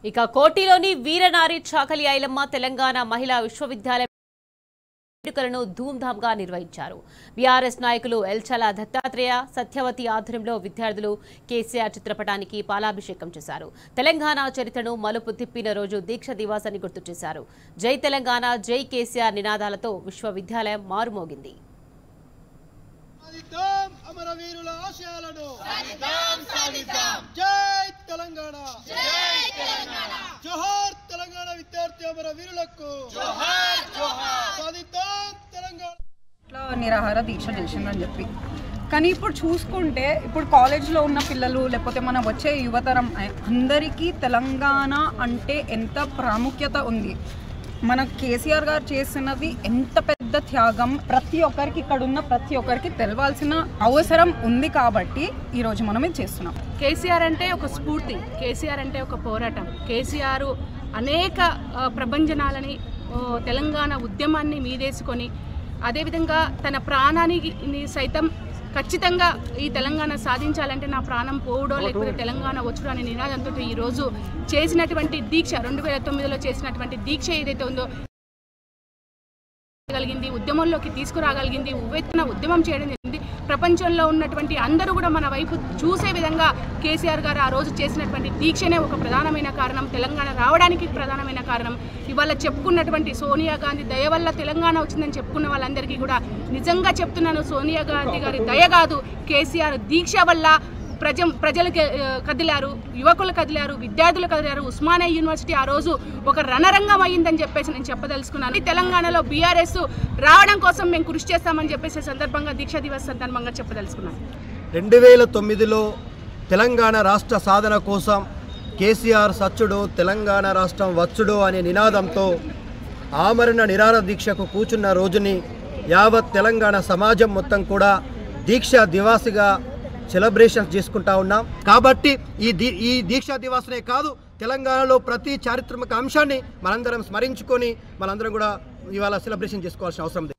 ఇక కోటిలోని వీరనారి చాకలి ఐలమ్మ తెలంగాణ మహిళా విశ్వవిద్యాలయం వేడుకలను ధూమ్ధామ్గా నిర్వహించారు. బీఆర్ఎస్ నాయకులు ఎల్చల దత్తాత్రేయ, సత్యవతి ఆధ్వర్యంలో విద్యార్థులు కేసీఆర్ చిత్రపటానికి పాలాభిషేకం చేశారు. తెలంగాణ చరిత్రను మలుపు తిప్పిన రోజు దీక్ష దివాస్ అని గుర్తు చేశారు. జై తెలంగాణ, జై కేసీఆర్ నినాదాలతో విశ్వవిద్యాలయం మారుమోగింది. అమరవీరుల ఆశయాలను జై తెలంగాణ, జోహార్ తెలంగాణ విద్యార్థి అమరవీరులకు సాధిద్దాం తెలంగాణ. నిరాహార దీక్ష చేసిందని చెప్పి కానీ ఇప్పుడు చూసుకుంటే ఇప్పుడు కాలేజ్లో ఉన్న పిల్లలు లేకపోతే మనం వచ్చే యువతరం అందరికీ తెలంగాణ అంటే ఎంత ప్రాముఖ్యత ఉంది. మన కేసీఆర్ గారు చేసినది ఎంత పెద్ద త్యాగం ప్రతి ఒక్కరికి ఇక్కడ ఉన్న ప్రతి ఒక్కరికి తెలవాల్సిన అవసరం ఉంది కాబట్టి ఈరోజు మనం ఇది చేస్తున్నాం. కేసీఆర్ అంటే ఒక స్ఫూర్తి, కేసీఆర్ అంటే ఒక పోరాటం. కేసీఆర్ అనేక ప్రభంజనాలని తెలంగాణ ఉద్యమాన్ని మీదేసుకొని అదేవిధంగా తన ప్రాణాన్ని సైతం ఖచ్చితంగా ఈ తెలంగాణ సాధించాలంటే నా ప్రాణం పోవడో లేకపోతే తెలంగాణ వచ్చుడో అనే నినాదంతో ఈరోజు చేసినటువంటి దీక్ష 2009లో చేసినటువంటి దీక్ష ఏదైతే ఉందో కలిగింది, ఉద్యమంలోకి తీసుకురాగలిగింది, ఉవ్వెత్తున ఉద్యమం చేయడం జరిగింది. ప్రపంచంలో ఉన్నటువంటి అందరూ కూడా మన వైపు చూసే విధంగా కేసీఆర్ గారు ఆ రోజు చేసినటువంటి దీక్షనే ఒక ప్రధానమైన కారణం, తెలంగాణ రావడానికి ప్రధానమైన కారణం. ఇవాళ చెప్పుకున్నటువంటి సోనియా గాంధీ దయ వల్ల తెలంగాణ వచ్చిందని చెప్పుకున్న వాళ్ళందరికీ కూడా నిజంగా చెప్తున్నాను, సోనియా గాంధీ గారి దయ కాదు, కేసీఆర్ దీక్ష వల్ల ప్రజలు కదిలారు, యువకులు కదిలారు, విద్యార్థులు కదిలారు. ఉస్మానియా యూనివర్సిటీ ఆ రోజు ఒక రణరంగం అయ్యిందని చెప్పేసి నేను చెప్పదలుచుకున్నాను. తెలంగాణలో బీఆర్ఎస్ రావడం కోసం మేము కృషి చేస్తామని చెప్పేసి సందర్భంగా దీక్షా దివస్ సందర్భంగా చెప్పదలుచుకున్నాను. 2009లో తెలంగాణ రాష్ట్ర సాధన కోసం కేసీఆర్ సచ్చుడు, తెలంగాణ రాష్ట్రం వచ్చుడు అనే నినాదంతో ఆమరణ నిరాహార దీక్షకు కూర్చున్న రోజుని యావత్ తెలంగాణ సమాజం మొత్తం కూడా దీక్షా దివాసిగా సెలబ్రేషన్స్ చేసుకుంటా ఉన్నాం. కాబట్టి ఈ దీక్షా దివాసనే కాదు, తెలంగాణలో ప్రతి చారిత్రక అంశాన్ని మనందరం స్మరించుకొని మనందరం కూడా ఇవాళ సెలబ్రేషన్ చేసుకోవాల్సిన అవసరం ఉంది.